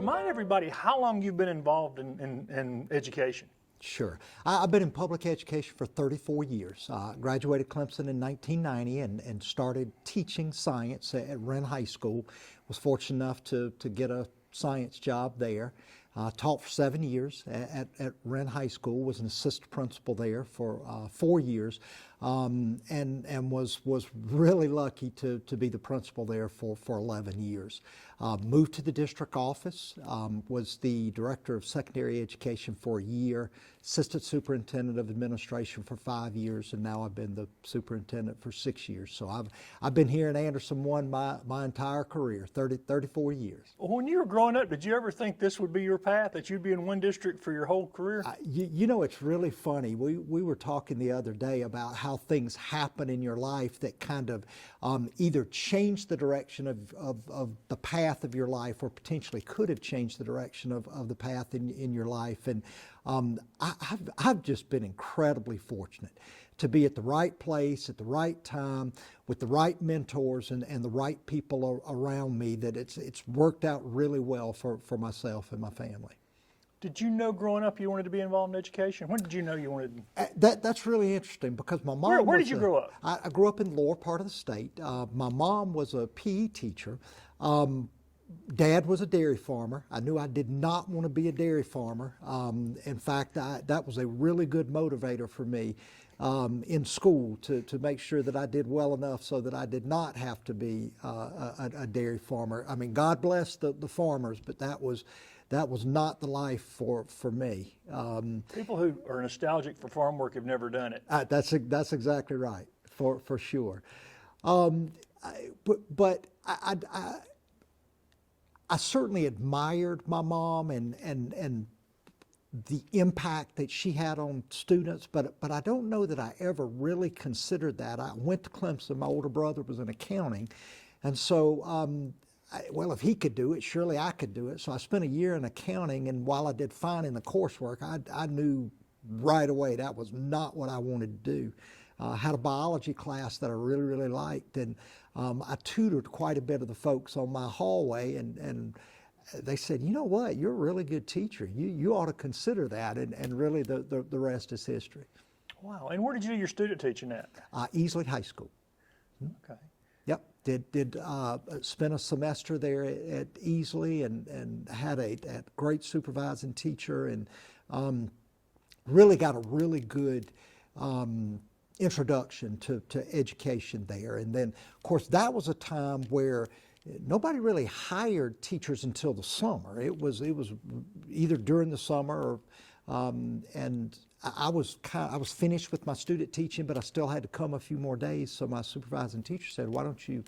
remind everybody how long you've been involved in education. Sure. I've been in public education for 34 years. Graduated Clemson in 1990 and started teaching science at Wren High School. Was fortunate enough to get a science job there. Taught for 7 years at Wren High School, was an assistant principal there for 4 years, and was really lucky to be the principal there for 11 years. Moved to the district office, was the director of secondary education for a year, assistant superintendent of administration for 5 years, and now I've been the superintendent for 6 years. So I've been here in Anderson 1 my entire career, 34 years. Well, when you were growing up, did you ever think this would be your path, that you'd be in one district for your whole career? You know, it's really funny. We were talking the other day about how things happen in your life that kind of either change the direction of the path of your life, or potentially could have changed the direction of the path in your life. And I've just been incredibly fortunate to be at the right place at the right time with the right mentors and the right people around me, that it's worked out really well for myself and my family. Did you know growing up you wanted to be involved in education? When did you know you wanted? That's really interesting, because my mom. Where did you grow up? I grew up in the lower part of the state. My mom was a PE teacher. Dad was a dairy farmer. I knew I did not want to be a dairy farmer. In fact, that was a really good motivator for me in school to make sure that I did well enough so that I did not have to be a dairy farmer. I mean, God bless the farmers, but that was not the life for me. People who are nostalgic for farm work have never done it. That's exactly right, for sure. But I certainly admired my mom and the impact that she had on students, but I don't know that I ever really considered that. I went to Clemson. My older brother was in accounting, and so well, if he could do it, surely I could do it. So I spent a year in accounting, and while I did fine in the coursework, I knew right away that was not what I wanted to do. I had a biology class that I really, really liked, and I tutored quite a bit of the folks on my hallway, and they said, you know what, you're a really good teacher. You ought to consider that, and really the rest is history. Wow, and where did you do your student teaching at? Easley High School. Okay. Yep, did spent a semester there at Easley, and had a great supervising teacher, and really got a really good introduction to education there. And then, of course, that was a time where nobody really hired teachers until the summer. It was either during the summer or, and I was finished with my student teaching, but I still had to come a few more days. So my supervising teacher said, why don't you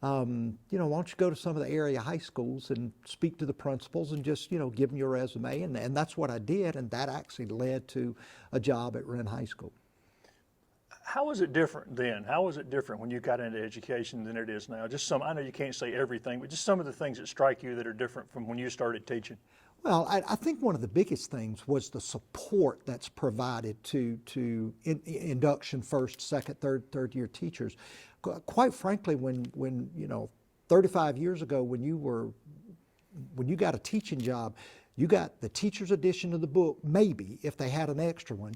go to some of the area high schools and speak to the principals and just, give them your resume. And that's what I did. And that actually led to a job at Wren High School. How was it different then? How was it different when you got into education than it is now? Just I know you can't say everything, but just some of the things that strike you that are different from when you started teaching. Well, I think one of the biggest things was the support that's provided to induction first, second, third year teachers. Quite frankly, when 35 years ago, when you got a teaching job, you got the teacher's edition of the book, maybe if they had an extra one.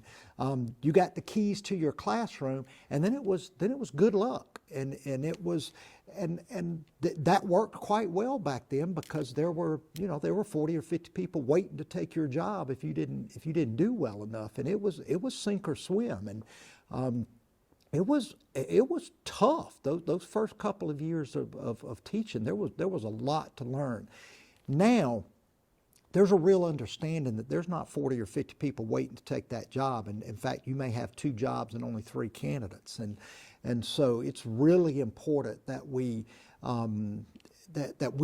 You got the keys to your classroom, and then it was good luck, and that worked quite well back then, because there were 40 or 50 people waiting to take your job if you didn't do well enough, and it was sink or swim, and it was tough. Those first couple of years of teaching, there was a lot to learn. Now, there's a real understanding that there's not 40 or 50 people waiting to take that job, and in fact, you may have 2 jobs and only 3 candidates, and so it's really important that we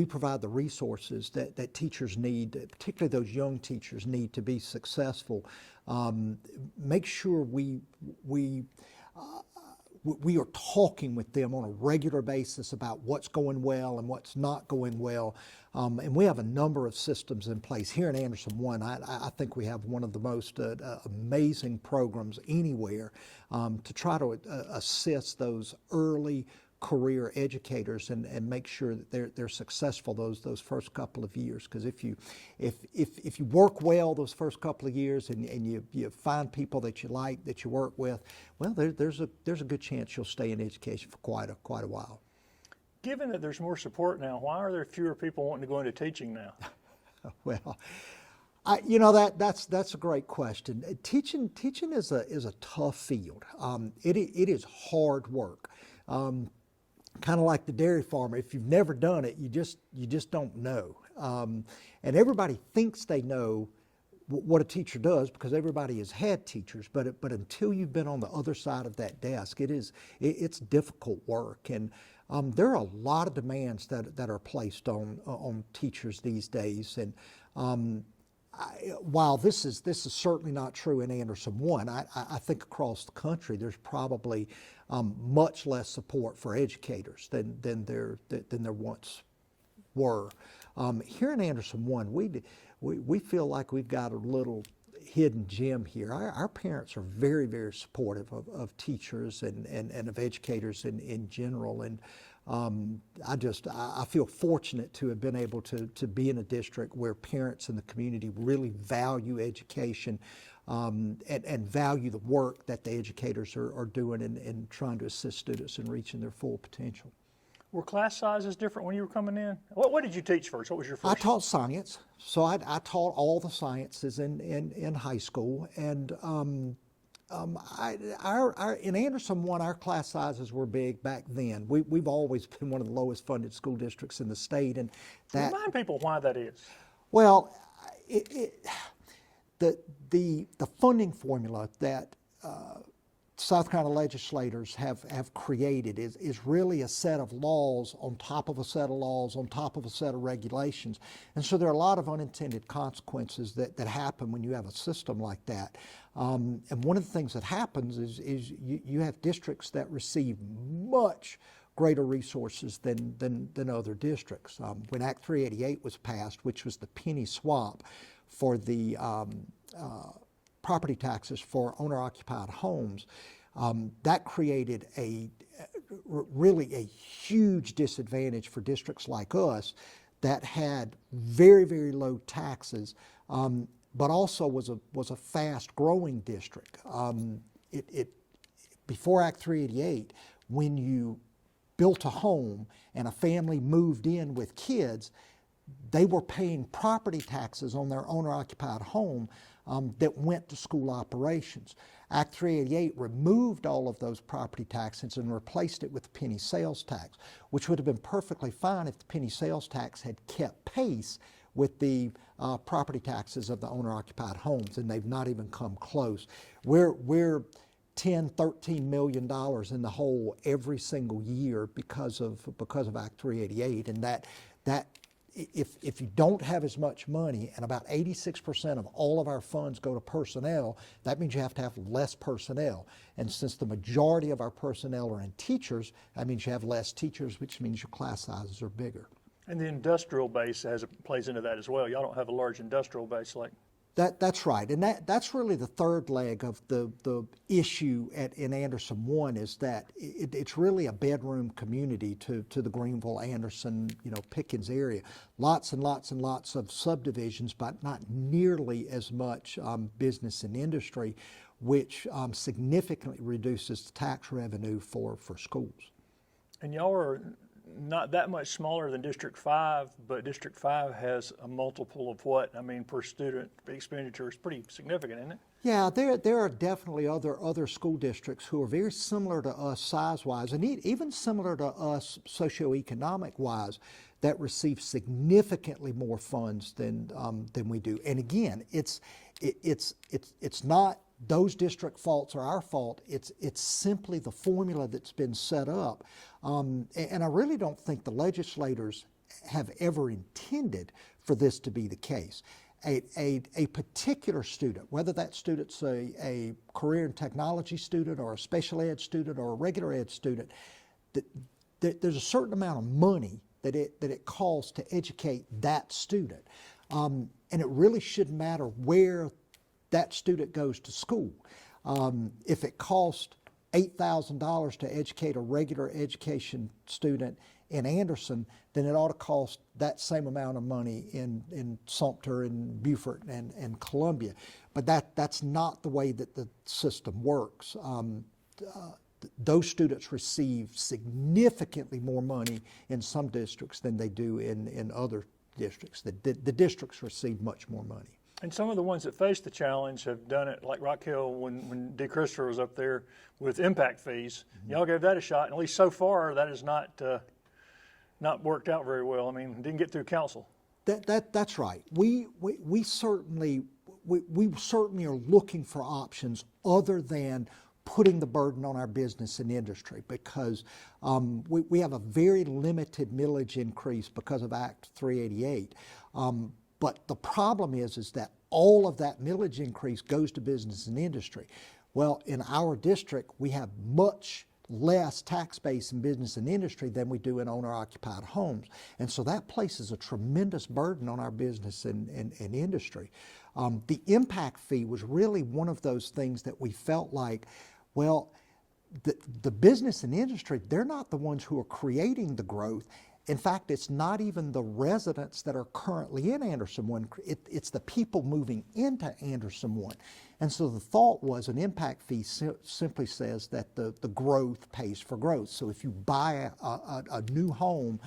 provide the resources that teachers need, particularly those young teachers need, to be successful. Make sure we are talking with them on a regular basis about what's going well and what's not going well. And we have a number of systems in place. Here in Anderson 1, I think we have one of the most amazing programs anywhere to try to assist those early career educators and make sure that they're successful those first couple of years. Because if you work well those first couple of years and you find people that you like, that you work with, well, there's a good chance you'll stay in education for quite a while. Given that there's more support now, why are there fewer people wanting to go into teaching now? Well, that's a great question. Teaching is a tough field. It is hard work. Kind of like the dairy farmer. If you've never done it, you just don't know. And everybody thinks they know what a teacher does because everybody has had teachers. But until you've been on the other side of that desk, it's difficult work. And there are a lot of demands that are placed on teachers these days. And while this is certainly not true in Anderson 1, I think across the country there's probably much less support for educators than there once were. Here in Anderson 1, we feel like we've got a little hidden gem here. Our parents are very, very supportive of teachers and of educators in general. And I feel fortunate to have been able to be in a district where parents in the community really value education and value the work that the educators are doing in trying to assist students in reaching their full potential. Were class sizes different when you were coming in? What did you teach first? What was your first? I taught science, so I taught all the sciences in high school, and in Anderson 1, our class sizes were big back then. We've always been one of the lowest funded school districts in the state, and that. Remind people why that is. Well, the funding formula that South Carolina legislators have created is really a set of laws on top of a set of laws on top of a set of regulations. And so there are a lot of unintended consequences that happen when you have a system like that. And one of the things that happens is you have districts that receive much greater resources than other districts. When Act 388 was passed, which was the penny swap for the property taxes for owner-occupied homes, that created really a huge disadvantage for districts like us that had very, very low taxes, but also was a fast-growing district. Before Act 388, when you built a home and a family moved in with kids, they were paying property taxes on their owner-occupied home that went to school operations. Act 388 removed all of those property taxes and replaced it with the penny sales tax, which would have been perfectly fine if the penny sales tax had kept pace with the property taxes of the owner-occupied homes, and they've not even come close. We're $10, $13 million in the hole every single year because of Act 388, and that if you don't have as much money, and about 86% of all of our funds go to personnel, that means you have to have less personnel. And since the majority of our personnel are in teachers, that means you have less teachers, which means your class sizes are bigger. And the industrial base plays into that as well. Y'all don't have a large industrial base like. That's right, and that's really the third leg of the issue in Anderson 1 is that it's really a bedroom community to the Greenville, Anderson, Pickens area. Lots and lots and lots of subdivisions, but not nearly as much business and industry, which significantly reduces the tax revenue for schools. And y'all are not that much smaller than District 5, but District 5 has a multiple of what? I mean, per student expenditure is pretty significant, isn't it? Yeah, there are definitely other school districts who are very similar to us size-wise, and even similar to us socioeconomic-wise, that receive significantly more funds than we do. And again, it's not those district faults are our fault. It's simply the formula that's been set up. And I really don't think the legislators have ever intended for this to be the case. A particular student, whether that student's a career and technology student or a special ed student or a regular ed student, there's a certain amount of money that it costs to educate that student. And it really shouldn't matter where that student goes to school. If it costs $8,000 to educate a regular education student in Anderson, then it ought to cost that same amount of money in Sumter and Beaufort and Columbia. But that's not the way that the system works. Those students receive significantly more money in some districts than they do in other districts. The districts receive much more money. And some of the ones that face the challenge have done it, like Rock Hill when Dee Christopher was up there with impact fees. Y'all gave that a shot, and at least so far that has not worked out very well. I mean, didn't get through council. That's right. We certainly are looking for options other than putting the burden on our business and industry, because we have a very limited millage increase because of Act 388. But the problem is that all of that millage increase goes to business and industry. Well, in our district, we have much less tax base in business and industry than we do in owner-occupied homes. And so that places a tremendous burden on our business and industry. The impact fee was really one of those things that we felt like, well, the business and industry, they're not the ones who are creating the growth. In fact, it's not even the residents that are currently in Anderson 1, it's the people moving into Anderson 1. And so the thought was an impact fee simply says that the growth pays for growth. So if you buy a new home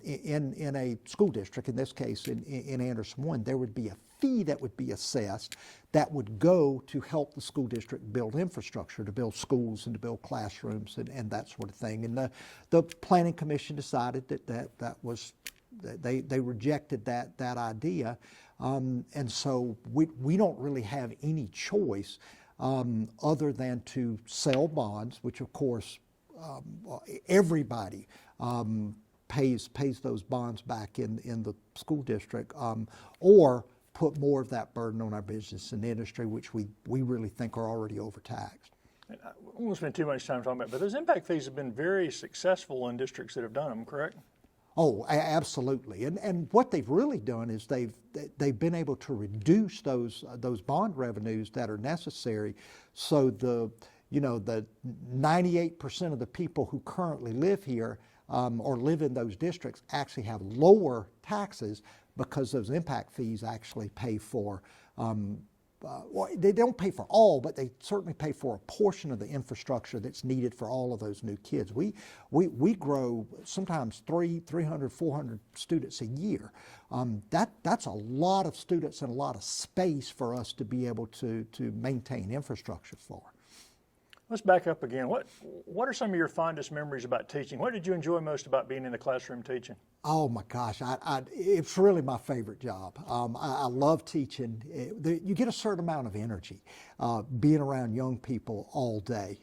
in a school district, in this case in Anderson 1, there would be a fee that would be assessed that would go to help the school district build infrastructure, to build schools and to build classrooms and that sort of thing. And the Planning Commission decided that was, they rejected that idea. And so we don't really have any choice other than to sell bonds, which of course everybody pays those bonds back in the school district, or put more of that burden on our business and industry, which we really think are already overtaxed. I won't spend too much time talking about it, but those impact fees have been very successful in districts that have done them, correct? Oh, absolutely. And what they've really done is they've been able to reduce those bond revenues that are necessary, so the 98% of the people who currently live here or live in those districts actually have lower taxes, because those impact fees actually pay for, well, they don't pay for all, but they certainly pay for a portion of the infrastructure that's needed for all of those new kids. We grow sometimes 300, 400 students a year. That's a lot of students and a lot of space for us to be able to maintain infrastructure for. Let's back up again. What are some of your fondest memories about teaching? What did you enjoy most about being in the classroom teaching? Oh my gosh, it's really my favorite job. I love teaching. You get a certain amount of energy being around young people all day.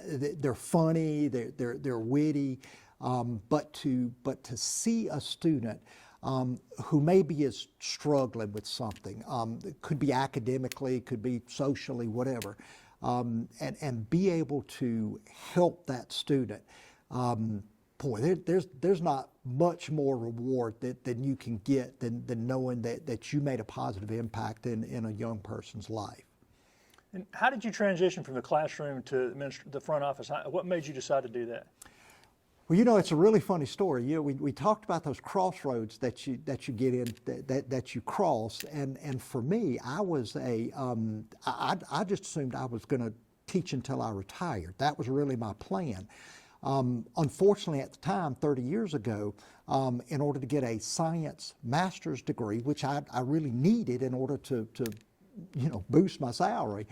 They're funny, they're witty, but to see a student who maybe is struggling with something, it could be academically, it could be socially, whatever, and be able to help that student. Boy, there's not much more reward than you can get than knowing that you made a positive impact in a young person's life. And how did you transition from the classroom to the front office? What made you decide to do that? Well, it's a really funny story. We talked about those crossroads that you get in, that you cross, and for me, I just assumed I was going to teach until I retired. That was really my plan. Unfortunately, at the time, 30 years ago, in order to get a science master's degree, which I really needed in order to boost my salary,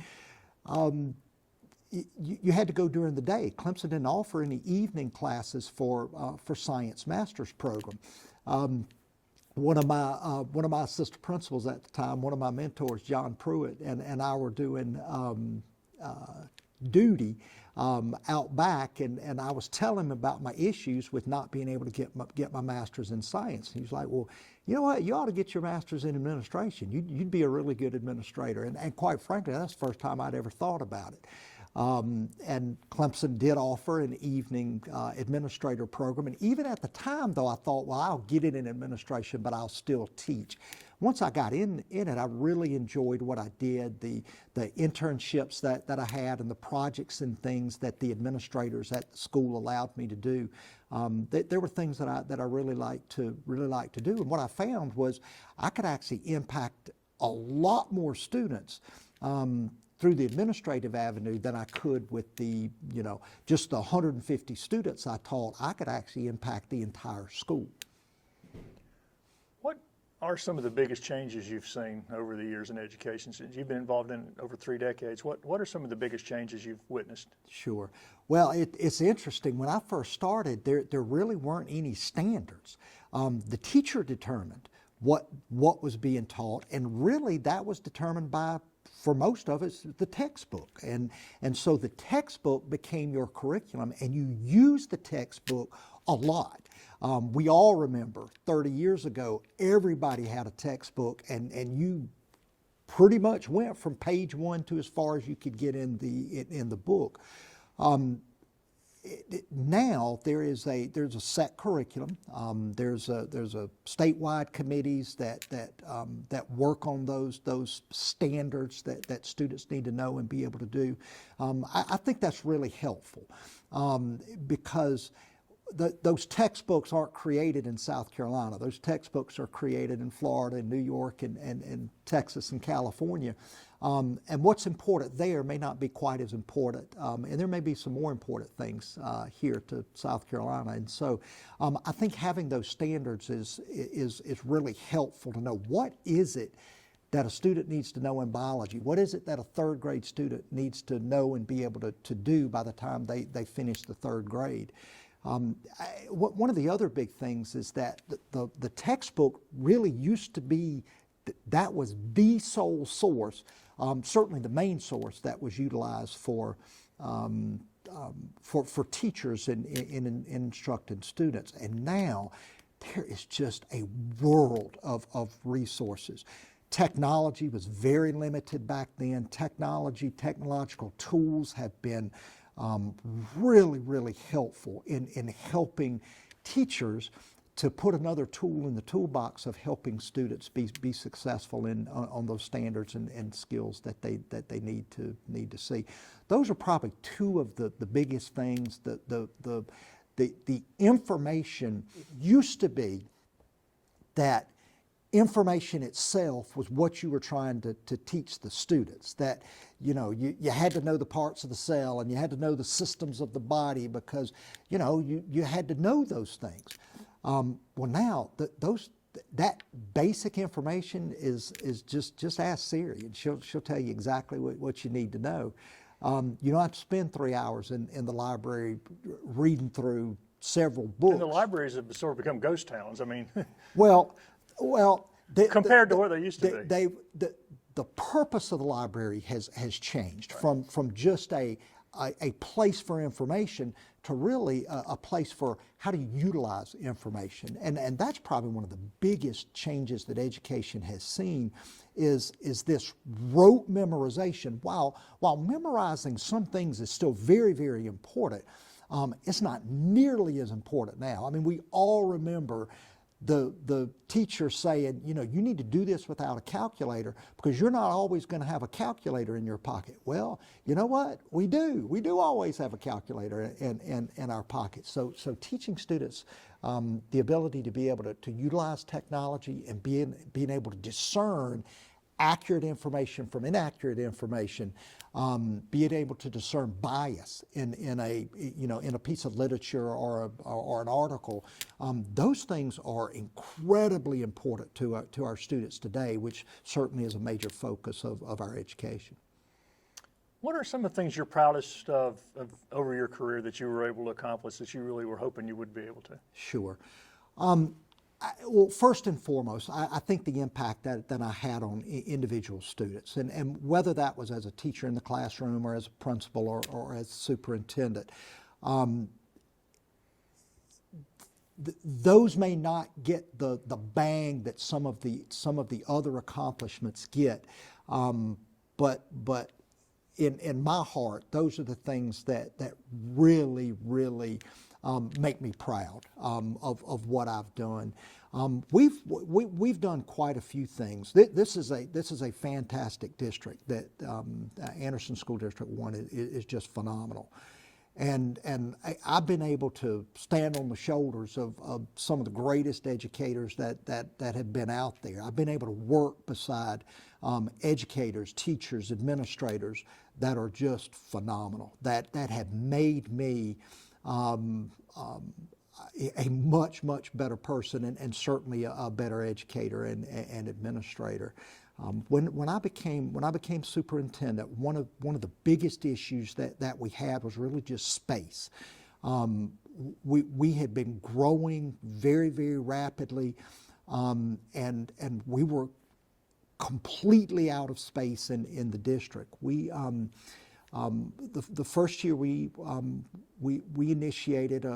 you had to go during the day. Clemson didn't offer any evening classes for science master's program. One of my assistant principals at the time, one of my mentors, John Pruitt, and I were doing duty out back, and I was telling him about my issues with not being able to get my master's in science. He was like, well, you know what, you ought to get your master's in administration. You'd be a really good administrator. And quite frankly, that's the first time I'd ever thought about it. And Clemson did offer an evening administrator program. And even at the time, though, I thought, well, I'll get it in administration, but I'll still teach. Once I got in it, I really enjoyed what I did, the internships that I had and the projects and things that the administrators at the school allowed me to do. There were things that I really liked to do. And what I found was I could actually impact a lot more students through the administrative avenue than I could with the, just the 150 students I taught. I could actually impact the entire school. What are some of the biggest changes you've seen over the years in education? Since you've been involved in it over 3 decades, what are some of the biggest changes you've witnessed? Sure. Well, it's interesting. When I first started, there really weren't any standards. The teacher determined what was being taught, and really that was determined by, for most of us, the textbook. And so the textbook became your curriculum, and you used the textbook a lot. We all remember 30 years ago, everybody had a textbook, and you pretty much went from page 1 to as far as you could get in the book. Now there's a set curriculum. There's a statewide committees that work on those standards that students need to know and be able to do. I think that's really helpful because those textbooks aren't created in South Carolina. Those textbooks are created in Florida and New York and Texas and California. And what's important there may not be quite as important. And there may be some more important things here to South Carolina. And so I think having those standards is really helpful to know what is it that a student needs to know in biology? What is it that a 3rd grade student needs to know and be able to do by the time they finish the 3rd grade? One of the other big things is that the textbook really used to be, that was the sole source, certainly the main source that was utilized for teachers in instructing students. And now there is just a world of resources. Technology was very limited back then. Technological tools have been really, really helpful in helping teachers to put another tool in the toolbox of helping students be successful on those standards and skills that they need to see. Those are probably 2 of the biggest things. The information used to be that information itself was what you were trying to teach the students, that you had to know the parts of the cell and you had to know the systems of the body because you had to know those things. Well, now that basic information is just ask Siri and she'll tell you exactly what you need to know. You don't have to spend 3 hours in the library reading through several books. And the libraries have sort of become ghost towns. I mean, well, compared to what they used to be. The purpose of the library has changed from just a place for information to really a place for how to utilize information. And that's probably one of the biggest changes that education has seen is this rote memorization. While memorizing some things is still very, very important, it's not nearly as important now. I mean, we all remember the teacher saying, you need to do this without a calculator because you're not always going to have a calculator in your pocket. Well, you know what? We do. We do always have a calculator in our pockets. So teaching students the ability to be able to utilize technology and being able to discern accurate information from inaccurate information, being able to discern bias in a piece of literature or an article. Those things are incredibly important to our students today, which certainly is a major focus of our education. What are some of the things you're proudest of over your career that you were able to accomplish that you really were hoping you would be able to? Sure. Well, first and foremost, I think the impact that I had on individual students, and whether that was as a teacher in the classroom or as a principal or as superintendent, those may not get the bang that some of the other accomplishments get, but in my heart, those are the things that really, really make me proud of what I've done. We've done quite a few things. This is a fantastic district. That Anderson School District 1 is just phenomenal. And I've been able to stand on the shoulders of some of the greatest educators that have been out there. I've been able to work beside educators, teachers, administrators that are just phenomenal, that have made me a much, much better person and certainly a better educator and administrator. When I became superintendent, one of the biggest issues that we had was really just space. We had been growing very, very rapidly, and we were completely out of space in the district. The first year we initiated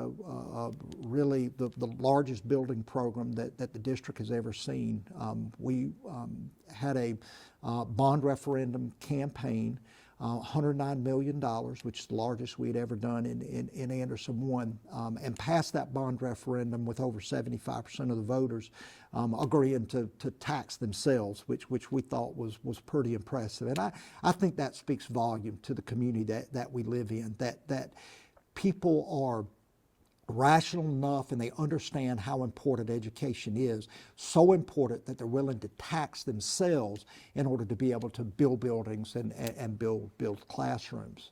really the largest building program that the district has ever seen. We had a bond referendum campaign, $109 million, which is the largest we had ever done in Anderson 1, and passed that bond referendum with over 75% of the voters agreeing to tax themselves, which we thought was pretty impressive. And I think that speaks volume to the community that we live in, that people are rational enough and they understand how important education is, so important that they're willing to tax themselves in order to be able to build buildings and build classrooms.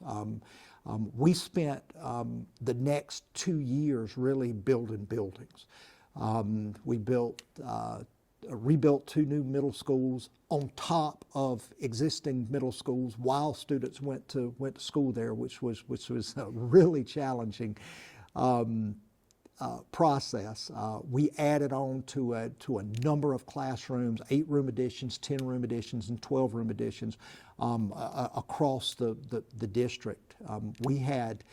We spent the next 2 years really building buildings. We rebuilt 2 new middle schools on top of existing middle schools while students went to school there, which was a really challenging process. We added on to a number of classrooms, 8-room additions, 10-room additions, and 12-room additions across the district. We had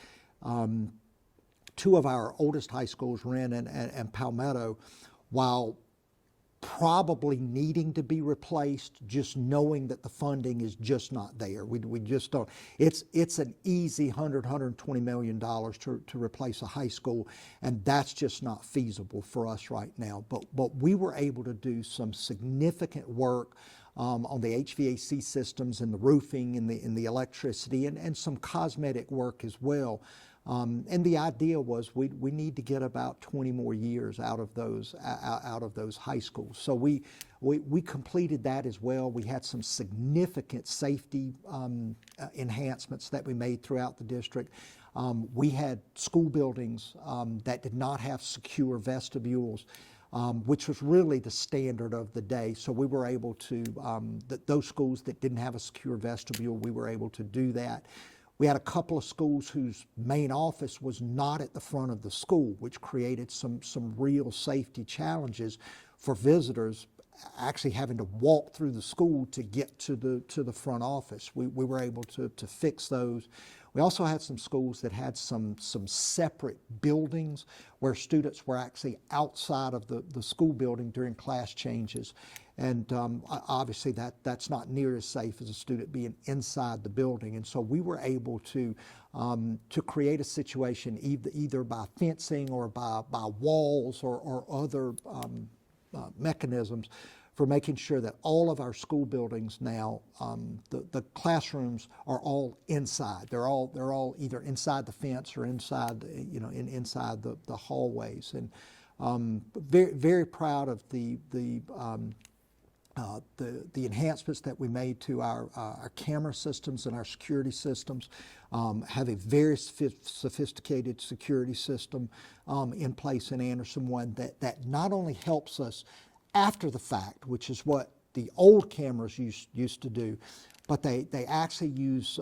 2 of our oldest high schools, Wren and Palmetto, while probably needing to be replaced, just knowing that the funding is just not there. We just don't. It's an easy $120 million to replace a high school, and that's just not feasible for us right now. But we were able to do some significant work on the HVAC systems and the roofing and the electricity and some cosmetic work as well. And the idea was we need to get about 20 more years out of those high schools. So we completed that as well. We had some significant safety enhancements that we made throughout the district. We had school buildings that did not have secure vestibules, which was really the standard of the day. So we were able to, those schools that didn't have a secure vestibule, we were able to do that. We had a couple of schools whose main office was not at the front of the school, which created some real safety challenges for visitors actually having to walk through the school to get to the front office. We were able to fix those. We also had some schools that had some separate buildings where students were actually outside of the school building during class changes. And obviously that's not near as safe as a student being inside the building. And so we were able to create a situation either by fencing or by walls or other mechanisms for making sure that all of our school buildings now, the classrooms are all inside. They're all either inside the fence or inside, inside the hallways. And very, very proud of the enhancements that we made to our camera systems and our security systems. Have a very sophisticated security system in place in Anderson 1 that not only helps us after the fact, which is what the old cameras used to do, but they actually use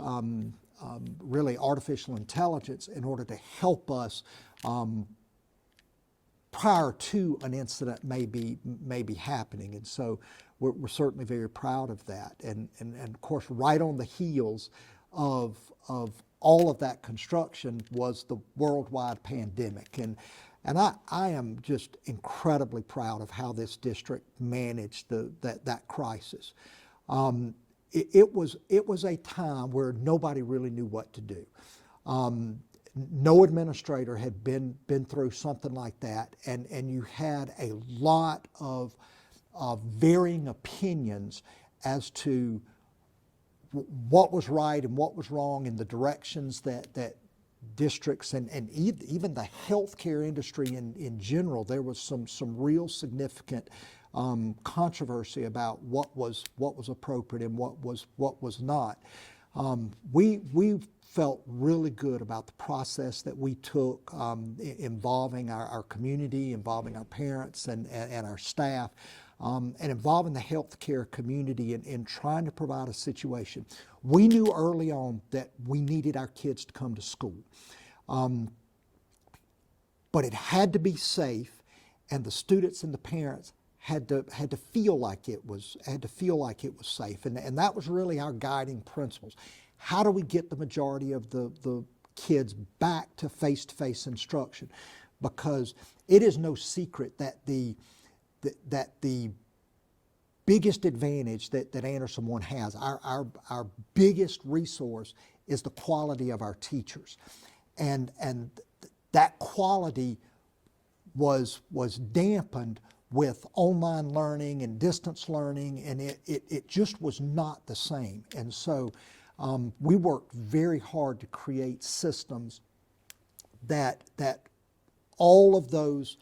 really artificial intelligence in order to help us prior to an incident may be happening. And so we're certainly very proud of that. And of course, right on the heels of all of that construction was the worldwide pandemic. And I am just incredibly proud of how this district managed that crisis. it was a time where nobody really knew what to do. No administrator had been through something like that, and you had a lot of varying opinions as to what was right and what was wrong in the directions that districts and even the healthcare industry in general. There was some real significant controversy about what was appropriate and what was not. We felt really good about the process that we took, involving our community, involving our parents and our staff, and involving the healthcare community in trying to provide a situation. We knew early on that we needed our kids to come to school, but it had to be safe, and the students and the parents had to feel like it was safe, and that was really our guiding principles. How do we get the majority of the kids back to face-to-face instruction? Because it is no secret that the biggest advantage that Anderson One has, our biggest resource, is the quality of our teachers, and that quality was dampened with online learning and distance learning, and it just was not the same. And so we worked very hard to create systems that all of those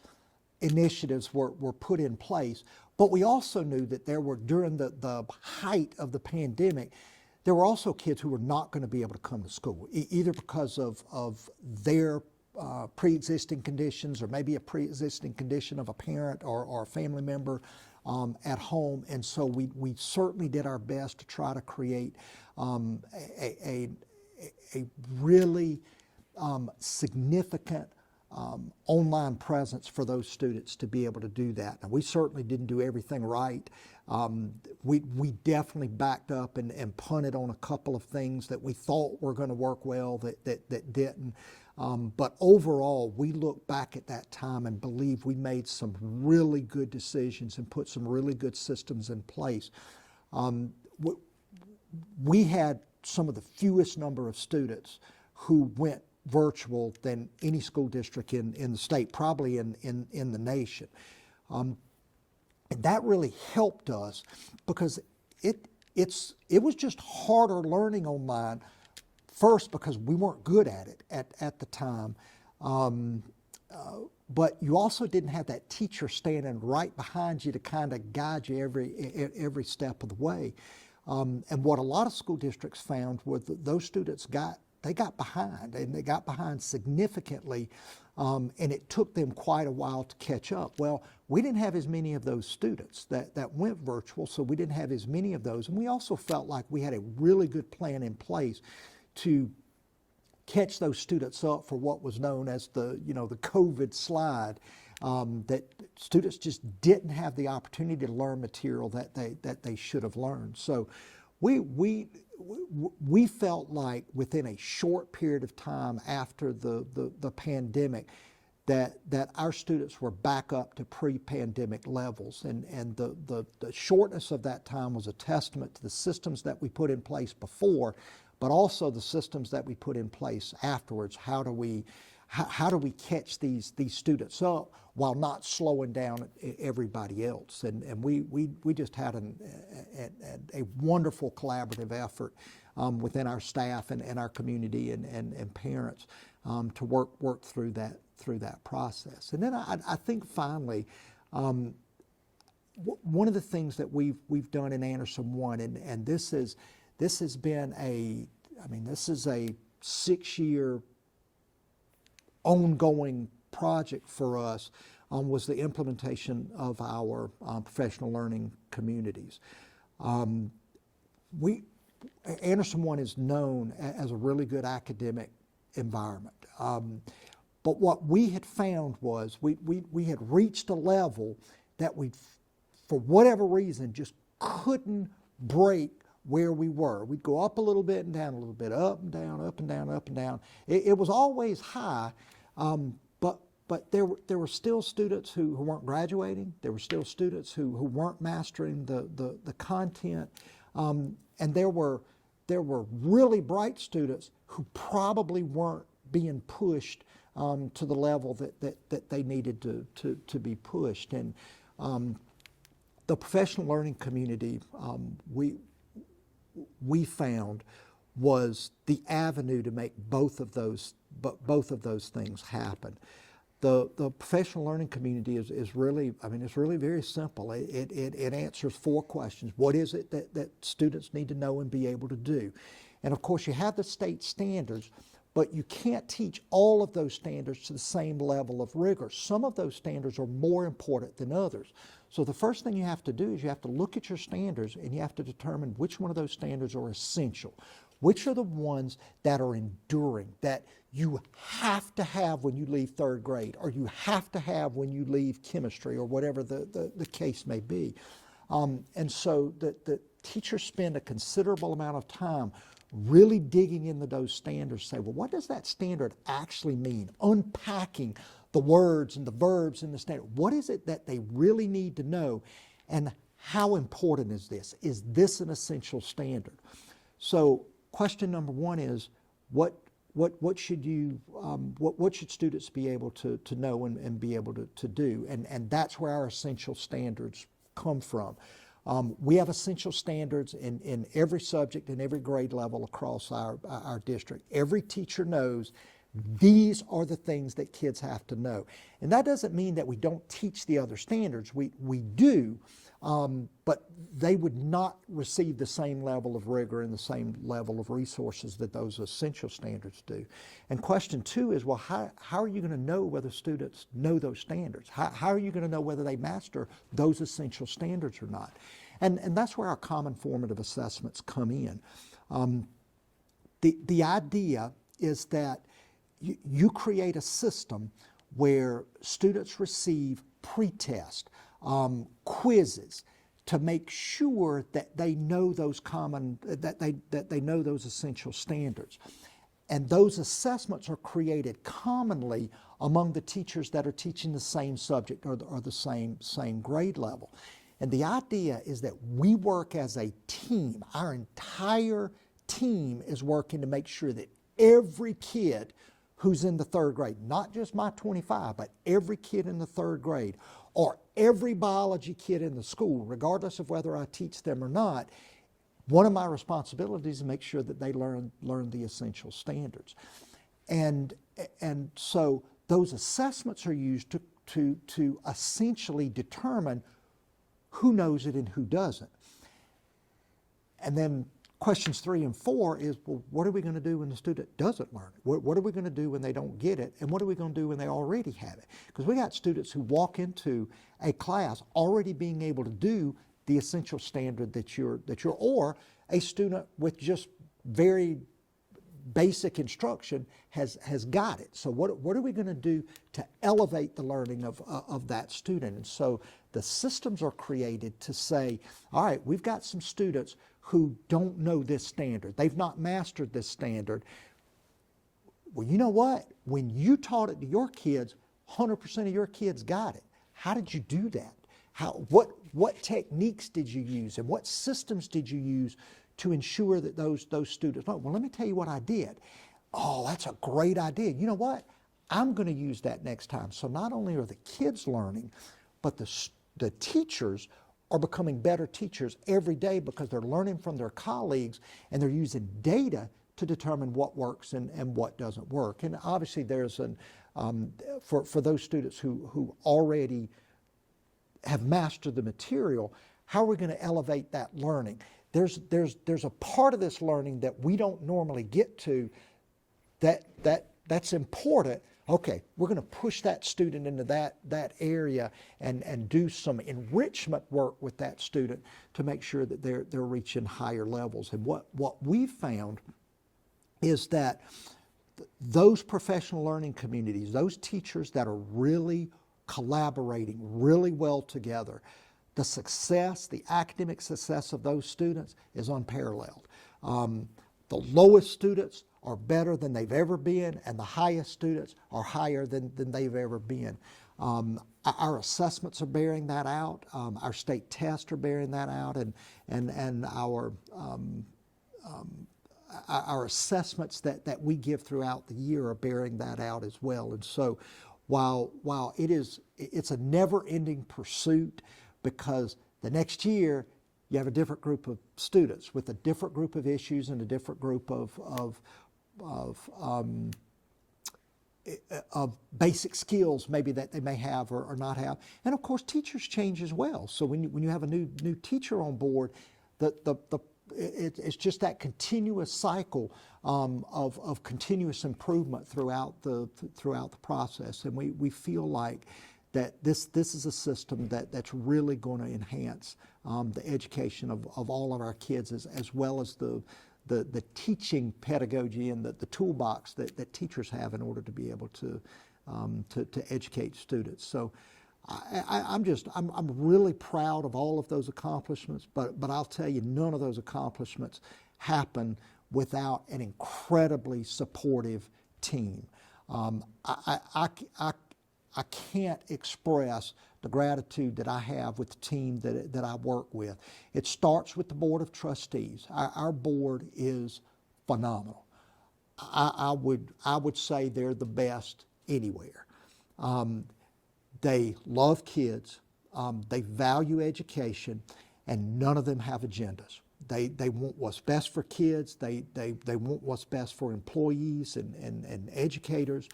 initiatives were put in place. But we also knew that there were, during the height of the pandemic, there were also kids who were not going to be able to come to school, either because of their pre-existing conditions, or maybe a pre-existing condition of a parent or a family member at home. And so we certainly did our best to try to create a really significant online presence for those students to be able to do that. Now, we certainly didn't do everything right. We definitely backed up and punted on a couple of things that we thought were going to work well that didn't. But overall, we look back at that time and believe we made some really good decisions and put some really good systems in place. We had some of the fewest number of students who went virtual than any school district in the state, probably in the nation. And that really helped us, because it was just harder learning online, first because we weren't good at it at the time, but you also didn't have that teacher standing right behind you to kind of guide you every step of the way. And what a lot of school districts found was that those students got behind, and they got behind significantly, and it took them quite a while to catch up. Well, we didn't have as many of those students that went virtual, so we didn't have as many of those. And we also felt like we had a really good plan in place to catch those students up for what was known as the COVID slide, that students just didn't have the opportunity to learn material that they should have learned. So we felt like within a short period of time after the pandemic that our students were back up to pre-pandemic levels, and the shortness of that time was a testament to the systems that we put in place before, but also the systems that we put in place afterwards. How do we catch these students up while not slowing down everybody else? And we just had a wonderful collaborative effort within our staff and our community and parents to work through that process. And then I think finally, one of the things that we've done in Anderson One, and this has been a 6-year ongoing project for us, was the implementation of our professional learning communities. Anderson One is known as a really good academic environment. But what we had found was we had reached a level that we, for whatever reason, just couldn't break where we were. We'd go up a little bit and down a little bit, up and down, up and down, up and down. It was always high, but there were still students who weren't graduating. There were still students who weren't mastering the content. And there were really bright students who probably weren't being pushed to the level that they needed to be pushed. And the professional learning community, we found, was the avenue to make both of those things happen. The professional learning community is really, it's really very simple. It answers 4 questions. What is it that students need to know and be able to do? And of course you have the state standards, but you can't teach all of those standards to the same level of rigor. Some of those standards are more important than others. So the first thing you have to do is you have to look at your standards and you have to determine which one of those standards are essential. Which are the ones that are enduring, that you have to have when you leave 3rd grade, or you have to have when you leave chemistry, or whatever the case may be. And so the teachers spend a considerable amount of time really digging into those standards, say, well, what does that standard actually mean? Unpacking the words and the verbs in the standard. What is it that they really need to know? And how important is this? Is this an essential standard? So question number 1 is, what should students be able to know and be able to do? And that's where our essential standards come from. We have essential standards in every subject and every grade level across our district. Every teacher knows these are the things that kids have to know. And that doesn't mean that we don't teach the other standards. We do, but they would not receive the same level of rigor and the same level of resources that those essential standards do. And question 2 is, well, how are you going to know whether students know those standards? How are you going to know whether they master those essential standards or not? And that's where our common formative assessments come in. The idea is that you create a system where students receive pre-test, quizzes, to make sure that they know those that they know those essential standards. And those assessments are created commonly among the teachers that are teaching the same subject or the same grade level. And the idea is that we work as a team. Our entire team is working to make sure that every kid who's in the 3rd grade, not just my 25, but every kid in the 3rd grade, or every biology kid in the school, regardless of whether I teach them or not, one of my responsibilities is to make sure that they learn the essential standards. And so those assessments are used to essentially determine who knows it and who doesn't. And then questions 3 and 4 is, well, what are we going to do when the student doesn't learn it? What are we going to do when they don't get it? And what are we going to do when they already have it? Because we got students who walk into a class already being able to do the essential standard that you're, or a student with just very basic instruction has got it. So what are we going to do to elevate the learning of that student? And so the systems are created to say, all right, we've got some students who don't know this standard. They've not mastered this standard. Well, you know what? When you taught it to your kids, 100% of your kids got it. How did you do that? What techniques did you use, and what systems did you use to ensure that those students know? Well, let me tell you what I did. Oh, that's a great idea. You know what? I'm going to use that next time. So not only are the kids learning, but the teachers are becoming better teachers every day because they're learning from their colleagues and they're using data to determine what works and what doesn't work. And obviously there's for those students who already have mastered the material, how are we going to elevate that learning? There's a part of this learning that we don't normally get to that's important. Okay, we're going to push that student into that area and do some enrichment work with that student to make sure that they're reaching higher levels. And what we've found is that those professional learning communities, those teachers that are really collaborating really well together, the success, the academic success of those students is unparalleled. The lowest students are better than they've ever been, and the highest students are higher than they've ever been. Our assessments are bearing that out. Our state tests are bearing that out, and our assessments that we give throughout the year are bearing that out as well. And so while it's a never-ending pursuit, because the next year you have a different group of students with a different group of issues and a different group of basic skills maybe that they may have or not have. And of course teachers change as well. So when you have a new teacher on board, it's just that continuous cycle of continuous improvement throughout the process. And we feel like that this is a system that's really going to enhance the education of all of our kids as well as the teaching pedagogy and the toolbox that teachers have in order to be able to educate students. So I'm really proud of all of those accomplishments, but I'll tell you, none of those accomplishments happen without an incredibly supportive team. I can't express the gratitude that I have with the team that I work with. It starts with the Board of Trustees. Our board is phenomenal. I would say they're the best anywhere. They love kids, they value education, and none of them have agendas. They want what's best for kids, they want what's best for employees and educators.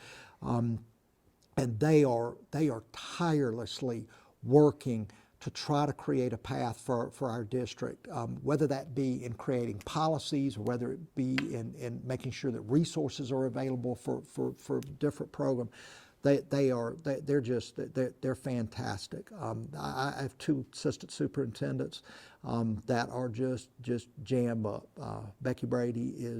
And they are tirelessly working to try to create a path for our district, whether that be in creating policies or whether it be in making sure that resources are available for different programs. They're fantastic. I have two assistant superintendents that are just jam up. Becky Brady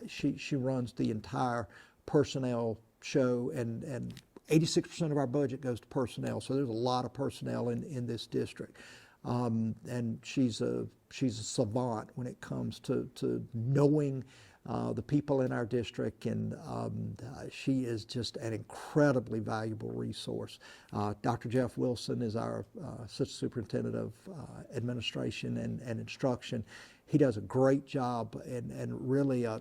she runs the entire personnel show, and 86% of our budget goes to personnel, so there's a lot of personnel in this district. And she's a savant when it comes to knowing the people in our district, and she is just an incredibly valuable resource. Dr. Jeff Wilson is our assistant superintendent of administration and instruction. He does a great job and really a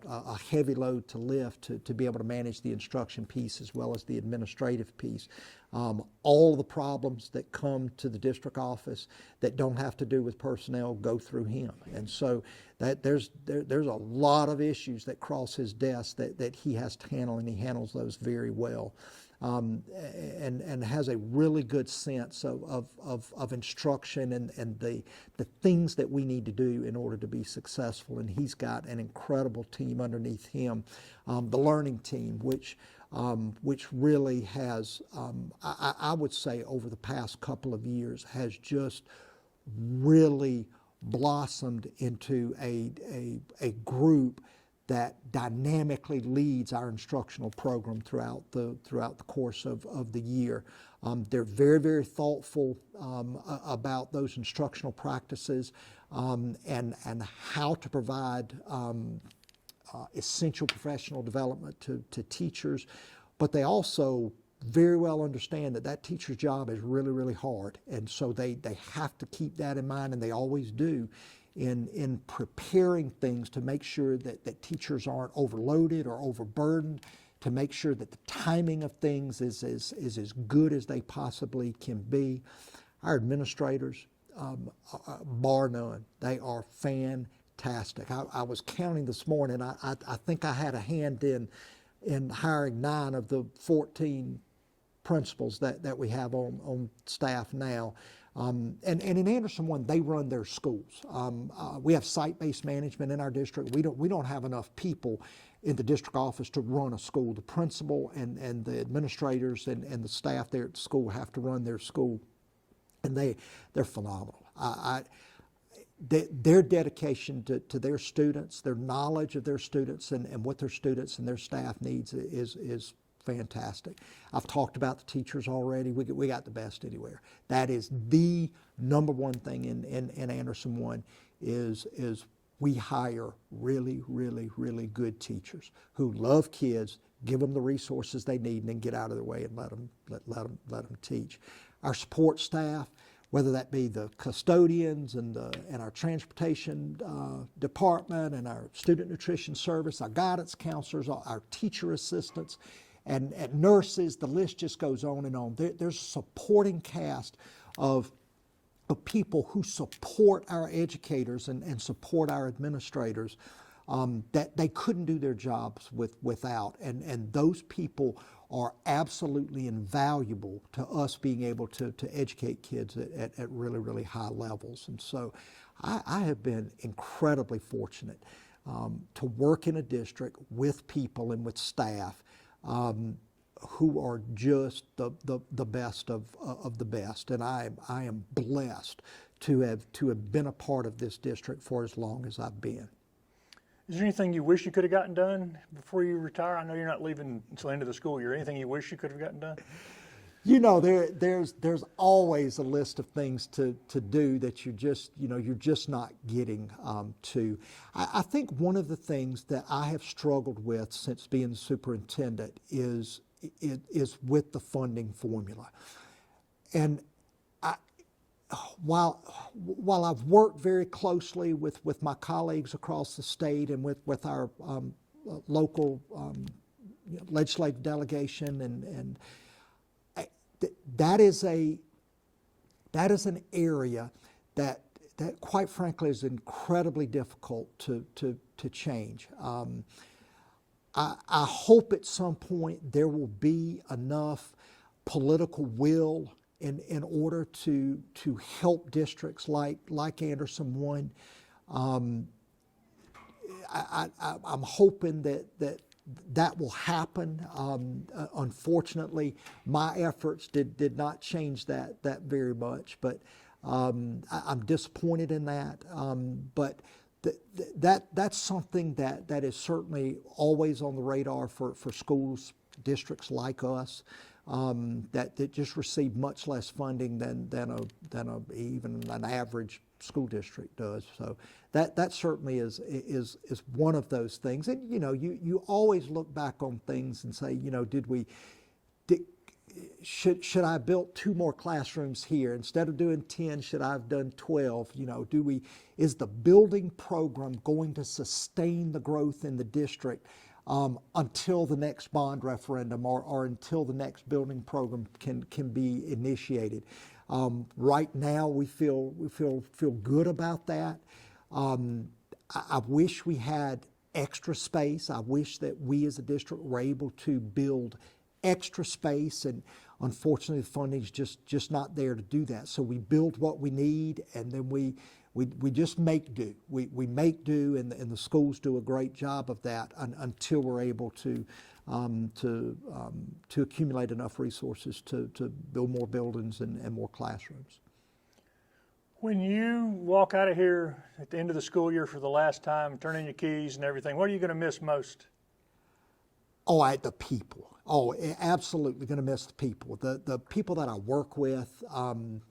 heavy load to lift to be able to manage the instruction piece as well as the administrative piece. All the problems that come to the district office that don't have to do with personnel go through him. And so that there's a lot of issues that cross his desk that he has to handle, and he handles those very well. And has a really good sense of instruction and the things that we need to do in order to be successful. And he's got an incredible team underneath him, the learning team, which really has, I would say over the past couple of years, has just really blossomed into a group that dynamically leads our instructional program throughout the course of the year. They're very, very thoughtful about those instructional practices and how to provide essential professional development to teachers, but they also very well understand that teacher's job is really, really hard, and so they have to keep that in mind, and they always do, in preparing things to make sure that teachers aren't overloaded or overburdened, to make sure that the timing of things is as good as they possibly can be. Our administrators, bar none, they are fantastic. I was counting this morning. I think I had a hand in hiring 9 of the 14 principals that we have on staff now. And in Anderson 1, they run their schools. We have site-based management in our district. We don't have enough people in the district office to run a school. The principal and the administrators and the staff there at the school have to run their school, and they're phenomenal. Their dedication to their students, their knowledge of their students and what their students and their staff needs is fantastic. I've talked about the teachers already. We got the best anywhere. That is the number one thing in Anderson 1 is we hire really, really, really good teachers who love kids, give them the resources they need, and then get out of their way and let them teach. Our support staff, whether that be the custodians and our transportation department and our student nutrition service, our guidance counselors, our teacher assistants, and nurses, the list just goes on and on. There's a supporting cast of people who support our educators and support our administrators that they couldn't do their jobs without. And those people are absolutely invaluable to us being able to educate kids at really, really high levels. And so I have been incredibly fortunate to work in a district with people and with staff who are just the best of the best. And I am blessed to have been a part of this district for as long as I've been. Is there anything you wish you could have gotten done before you retire? I know you're not leaving until the end of the school year. Anything you wish you could have gotten done? You know, there's always a list of things to do that you're just not getting to. I think one of the things that I have struggled with since being the superintendent is with the funding formula. And while I've worked very closely with my colleagues across the state and with our local legislative delegation, and that is an area that quite frankly is incredibly difficult to change. I hope at some point there will be enough political will in order to help districts like Anderson 1. I'm hoping that will happen. Unfortunately, my efforts did not change that very much, but I'm disappointed in that. But that's something that is certainly always on the radar for schools, districts like us. That just receive much less funding than even an average school district does. So that certainly is one of those things. And you always look back on things and say, should I have built 2 more classrooms here instead of doing 10? Should I have done 12? Is the building program going to sustain the growth in the district until the next bond referendum or until the next building program can be initiated? Right now, we feel good about that. I wish we had extra space. I wish that we as a district were able to build extra space, and unfortunately, the funding's just not there to do that. So we build what we need, and then we just make do. We make do, and the schools do a great job of that until we're able to accumulate enough resources to build more buildings and more classrooms. When you walk out of here at the end of the school year for the last time, turn in your keys and everything, what are you going to miss most? The people. Absolutely going to miss the people. The people that I work with.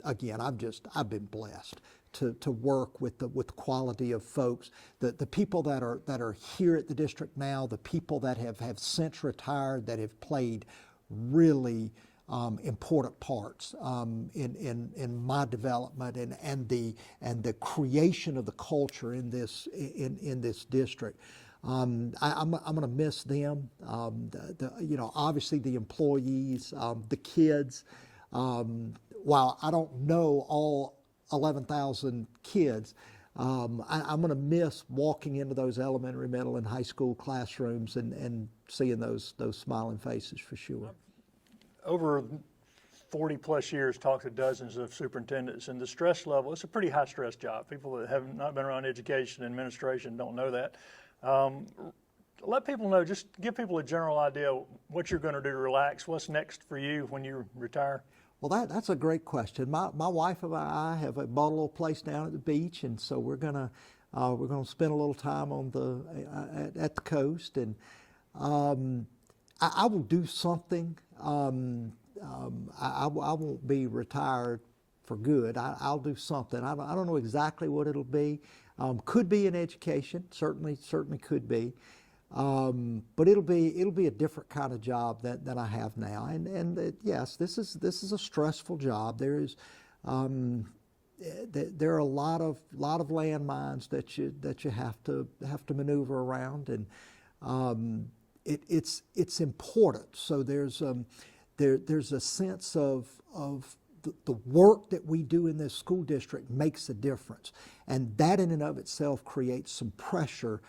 Again, I've been blessed to work with the quality of folks. The people that are here at the district now, the people that have since retired, that have played really important parts in my development and the creation of the culture in this district. I'm going to miss them. Obviously the employees, the kids. While I don't know all 11,000 kids, I'm going to miss walking into those elementary, middle, and high school classrooms and seeing those smiling faces for sure. Over 40 plus years, talked to dozens of superintendents, and the stress level, it's a pretty high stress job. People that have not been around education and administration don't know that. Let people know, just give people a general idea what you're going to do to relax. What's next for you when you retire? Well, that's a great question. My wife and I have bought a little place down at the beach, and so we're gonna spend a little time on at the coast, and I will do something. I won't be retired for good. I'll do something. I don't know exactly what it'll be. Could be in education. Certainly could be. But it'll be a different kind of job than I have now. Yes, this is a stressful job. There are a lot of landmines that you have to maneuver around, and it's important. So there's a sense of the work that we do in this school district makes a difference, and that in and of itself creates some pressure,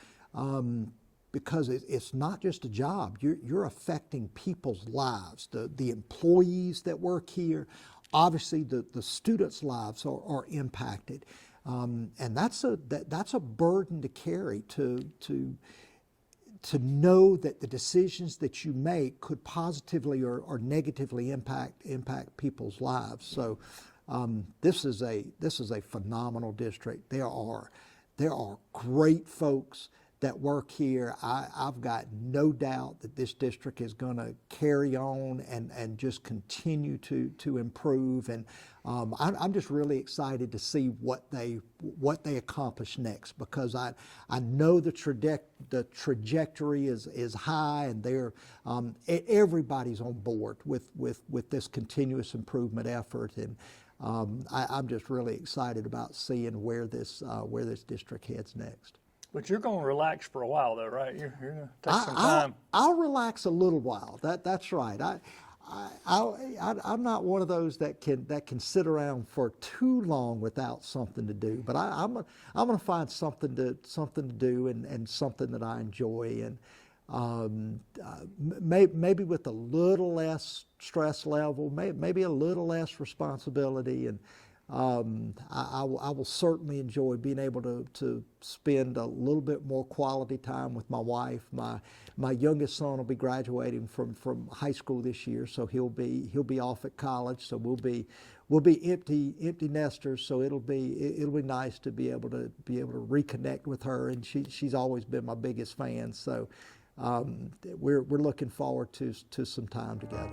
because it's not just a job. You're affecting people's lives, the employees that work here. Obviously, the students' lives are impacted, and that's a burden to carry, to know that the decisions that you make could positively or negatively impact people's lives. So this is a phenomenal district. There are great folks that work here. I've got no doubt that this district is going to carry on and just continue to improve. And I'm just really excited to see what they accomplish next, because I know the trajectory is high, and everybody's on board with this continuous improvement effort. And I'm just really excited about seeing where this district heads next. But you're going to relax for a while, though, right? You're going to take some time. I'll relax a little while. That's right. I'm not one of those that can sit around for too long without something to do. But I'm going to find something to do and something that I enjoy, and maybe with a little less stress level, maybe a little less responsibility, and I will certainly enjoy being able to spend a little bit more quality time with my wife. My youngest son will be graduating from high school this year, so he'll be off at college. So we'll be empty nesters. So it'll be nice to be able to reconnect with her, and she's always been my biggest fan. So we're looking forward to some time together.